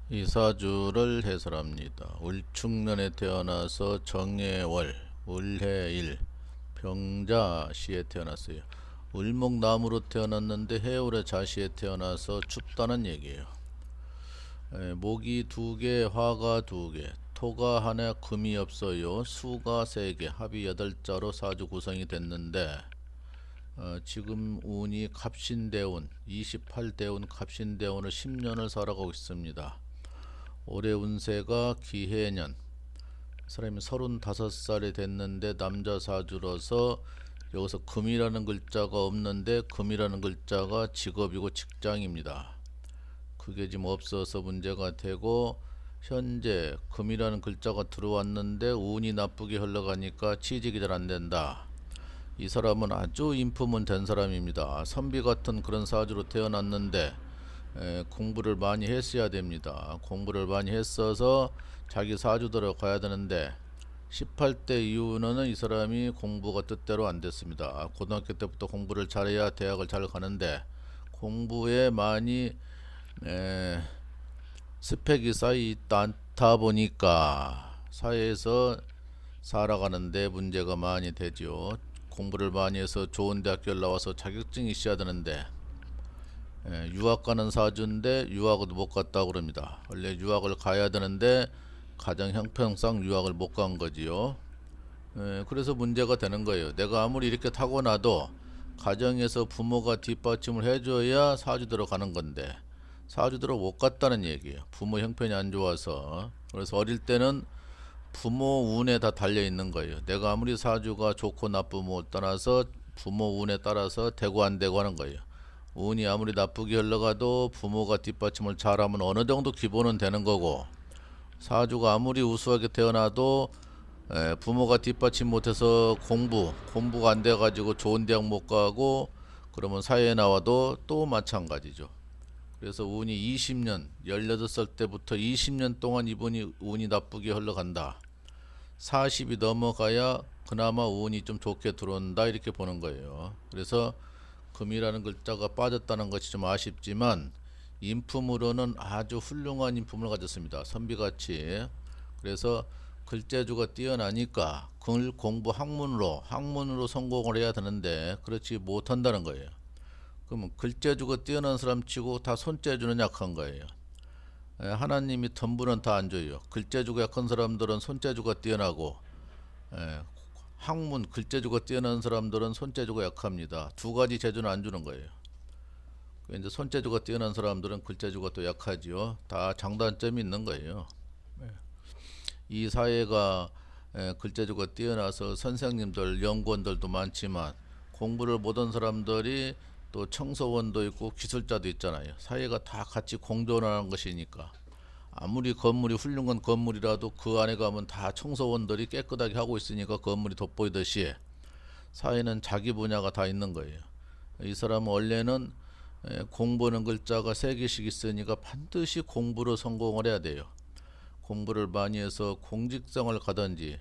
이 사주를 해설합니다. 울축년에 태어나서 정해월, 을해일, 병자시에 태어났어요. 을목나무로 태어났는데 해월의 자시에 태어나서 춥다는 얘기예요. 목이 두 개, 화가 두 개, 토가 하나, 금이 없어요. 수가 세 개, 합이 8자로 사주 구성이 됐는데 지금 운이 갑신대운, 28대운 갑신대운을 10년을 살아가고 있습니다. 올해 운세가 기해년, 사람이 35살이 됐는데 남자 사주로서 여기서 금이라는 글자가 없는데 금이라는 글자가 직업이고 직장입니다. 그게 지금 없어서 문제가 되고, 현재 금이라는 글자가 들어왔는데 운이 나쁘게 흘러가니까 취직이 잘 안된다. 이 사람은 아주 인품은 된 사람입니다. 선비 같은 그런 사주로 태어났는데 공부를 많이 했어야 됩니다. 공부를 많이 했어서 자기 사주대로 가야 되는데 18대 이후는 이 사람이 공부가 뜻대로 안 됐습니다. 고등학교 때부터 공부를 잘해야 대학을 잘 가는데 공부에 많이 스펙이 쌓이 않다 보니까 사회에서 살아가는데 문제가 많이 되죠. 공부를 많이 해서 좋은 대학교를 나와서 자격증이 있어야 되는데 유학 가는 사주인데 유학을 못 갔다고 그럽니다. 원래 유학을 가야 되는데 가정 형편상 유학을 못 간 거지요. 그래서 문제가 되는 거예요. 내가 아무리 이렇게 타고나도 가정에서 부모가 뒷받침을 해줘야 사주대로 가는 건데 사주대로 못 갔다는 얘기예요. 부모 형편이 안 좋아서. 그래서 어릴 때는 부모 운에 다 달려 있는 거예요. 내가 아무리 사주가 좋고 나쁨을 떠나서 부모 운에 따라서 되고 안 되고 하는 거예요. 운이 아무리 나쁘게 흘러가도 부모가 뒷받침을 잘하면 어느 정도 기본은 되는 거고, 사주가 아무리 우수하게 태어나도 부모가 뒷받침 못해서 공부가 안 돼가지고 좋은 대학 못 가고 그러면 사회에 나와도 또 마찬가지죠. 그래서 운이 20년, 18살 때부터 20년 동안 이분이 운이 나쁘게 흘러간다. 40이 넘어가야 그나마 운이 좀 좋게 들어온다, 이렇게 보는 거예요. 그래서 금이라는 글자가 빠졌다는 것이 좀 아쉽지만 인품으로는 아주 훌륭한 인품을 가졌습니다. 선비같이. 그래서 글재주가 뛰어나니까 글 공부 학문으로 성공을 해야 되는데 그렇지 못한다는 거예요. 그러면 글재주가 뛰어난 사람 치고 다 손재주는 약한 거예요. 하나님이 전부는 다 안 줘요. 글재주가 약한 사람들은 손재주가 뛰어나고 글재주가 뛰어난 사람들은 손재주가 약합니다. 두 가지 재주는 안 주는 거예요. 이제 손재주가 뛰어난 사람들은 글재주가 또 약하지요. 다 장단점이 있는 거예요. 이 사회가 글재주가 뛰어나서 선생님들, 연구원들도 많지만 공부를 못한 사람들이 또 청소원도 있고 기술자도 있잖아요. 사회가 다 같이 공존하는 것이니까 아무리 건물이 훌륭한 건물이라도 그 안에 가면 다 청소원들이 깨끗하게 하고 있으니까 건물이 돋보이듯이 사회는 자기 분야가 다 있는 거예요. 이 사람은 원래는 공부는 글자가 3개씩 있으니까 반드시 공부로 성공을 해야 돼요. 공부를 많이 해서 공직성을 가든지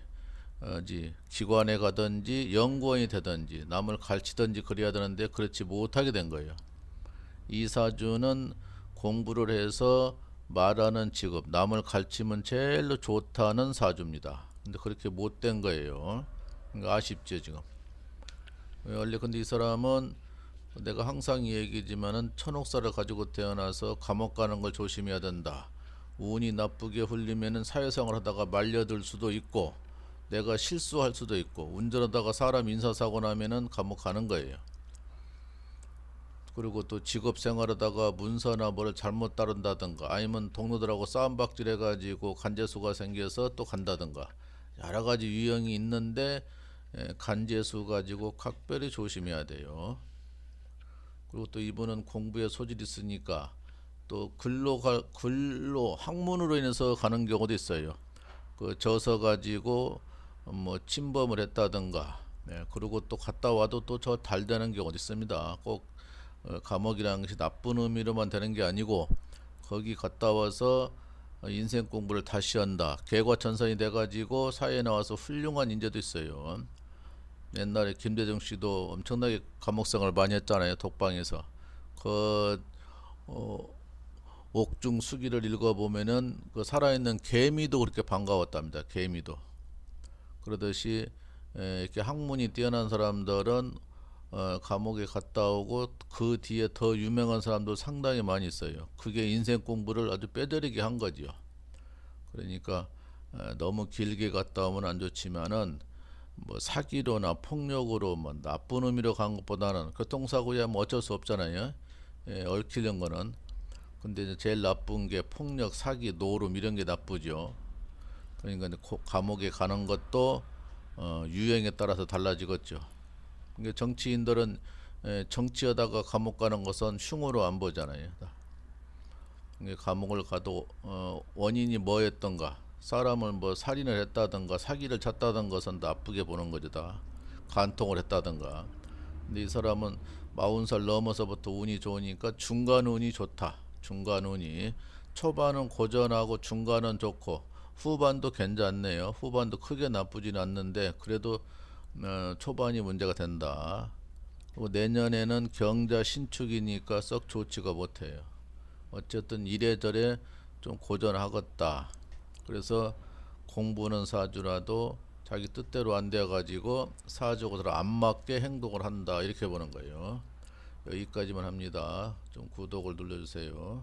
기관에 가든지 연구원이 되든지 남을 가르치든지 그래야 되는데 그렇지 못하게 된 거예요. 이 사주는 공부를 해서 말하는 직업, 남을 가르치면 제일로 좋다는 사주입니다. 근데 그렇게 못된 거예요. 그러니까 아쉽죠 지금. 원래 근데 이 사람은 내가 항상 이 얘기지만은 천옥살을 가지고 태어나서 감옥 가는 걸 조심해야 된다. 운이 나쁘게 흘리면은 사회생활 하다가 말려들 수도 있고 내가 실수할 수도 있고 운전하다가 사람 인사사고 나면은 감옥 가는 거예요. 그리고 또 직업 생활하다가 문서나 뭐를 잘못 따른다든가 아니면 동료들하고 싸움박질 해가지고 간제수가 생겨서 또 간다든가 여러 가지 유형이 있는데 간제수 가지고 각별히 조심해야 돼요. 그리고 또 이분은 공부에 소질이 있으니까 또 글로 학문으로 인해서 가는 경우도 있어요. 그 저서 가지고 뭐 침범을 했다든가 그리고 또 갔다 와도 또 저 달되는 경우도 있습니다. 꼭 감옥이라는 것이 나쁜 의미로만 되는 게 아니고 거기 갔다 와서 인생 공부를 다시 한다. 개과천선이 돼가지고 사회에 나와서 훌륭한 인재도 있어요. 옛날에 김대중 씨도 엄청나게 감옥 생활을 많이 했잖아요. 독방에서. 그 어, 옥중 수기를 읽어보면은 그 살아있는 개미도 그렇게 반가웠답니다. 개미도. 그러듯이 이렇게 학문이 뛰어난 사람들은 감옥에 갔다 오고 그 뒤에 더 유명한 사람도 상당히 많이 있어요. 그게 인생 공부를 아주 뼈저리게 한 거지요. 그러니까 너무 길게 갔다 오면 안 좋지만은 뭐 사기로나 폭력으로 뭐 나쁜 의미로 간 것보다는 교통사고야 뭐 어쩔 수 없잖아요. 얽히는 거는. 근데 이제 제일 나쁜 게 폭력, 사기, 노름 이런 게 나쁘죠. 그러니까 이제 감옥에 가는 것도 유행에 따라서 달라지겠죠. 그러니까 정치인들은 정치하다가 감옥 가는 것은 흉으로 안 보잖아요. 그러니까 감옥을 가도 원인이 뭐였던가, 사람을 뭐 살인을 했다든가 사기를 쳤다든 것은 나쁘게 보는 거죠. 다 간통을 했다든가. 근데 이 사람은 40살 넘어서부터 운이 좋으니까 중간 운이 좋다. 중간 운이 초반은 고전하고 중간은 좋고 후반도 괜찮네요. 후반도 크게 나쁘진 않는데 그래도 초반이 문제가 된다. 그리고 내년에는 경자 신축이니까 썩 좋지가 못해요. 어쨌든 이래저래 좀 고전하겠다. 그래서 공부는 사주라도 자기 뜻대로 안 돼가지고 사주고 안 맞게 행동을 한다. 이렇게 보는 거예요. 여기까지만 합니다. 좀 구독을 눌러주세요.